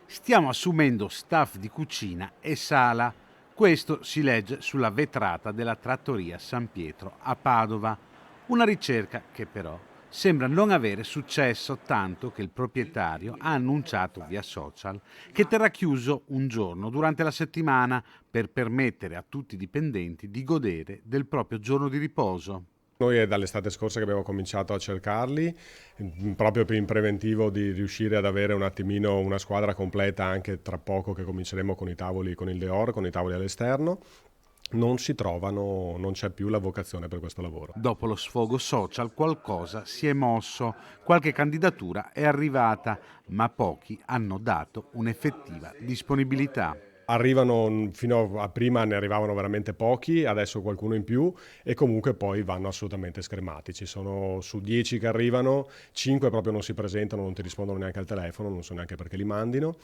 Stiamo assumendo staff di cucina e sala. Questo si legge sulla vetrata della trattoria San Pietro a Padova. Una ricerca che però sembra non avere successo, tanto che il proprietario ha annunciato via social che terrà chiuso un giorno durante la settimana per permettere a tutti i dipendenti di godere del proprio giorno di riposo. Noi è dall'estate scorsa che abbiamo cominciato a cercarli, proprio per in preventivo di riuscire ad avere un attimino una squadra completa anche tra poco che cominceremo con i tavoli, con il Deor, con i tavoli all'esterno. Non si trovano, non c'è più la vocazione per questo lavoro. Dopo lo sfogo social qualcosa si è mosso, qualche candidatura è arrivata, ma pochi hanno dato un'effettiva disponibilità. Arrivano, fino a prima ne arrivavano veramente pochi, adesso qualcuno in più e comunque poi vanno assolutamente scremati. Ci sono su 10 che arrivano, 5 proprio non si presentano, non ti rispondono neanche al telefono, non so neanche perché li mandino.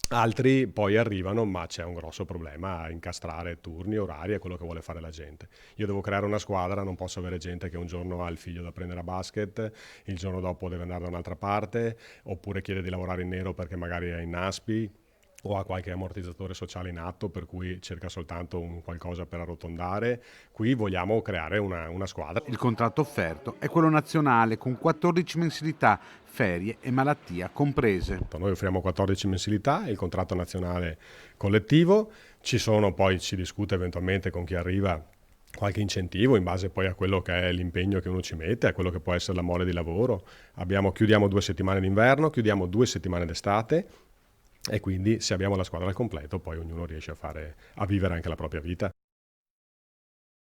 Altri poi arrivano, ma c'è un grosso problema a incastrare turni, orari e quello che vuole fare la gente. Io devo creare una squadra, non posso avere gente che un giorno ha il figlio da prendere a basket, il giorno dopo deve andare da un'altra parte, oppure chiede di lavorare in nero perché magari è in NASPI o ha qualche ammortizzatore sociale in atto per cui cerca soltanto un qualcosa per arrotondare. Qui vogliamo creare una squadra. Il contratto offerto è quello nazionale con 14 mensilità, ferie e malattia comprese. Noi offriamo 14 mensilità, il contratto nazionale collettivo, ci sono poi, si discute eventualmente con chi arriva qualche incentivo in base poi a quello che è l'impegno che uno ci mette, a quello che può essere la mole di lavoro. Chiudiamo 2 settimane d'inverno, chiudiamo 2 settimane d'estate e quindi se abbiamo la squadra al completo poi ognuno riesce a vivere anche la propria vita.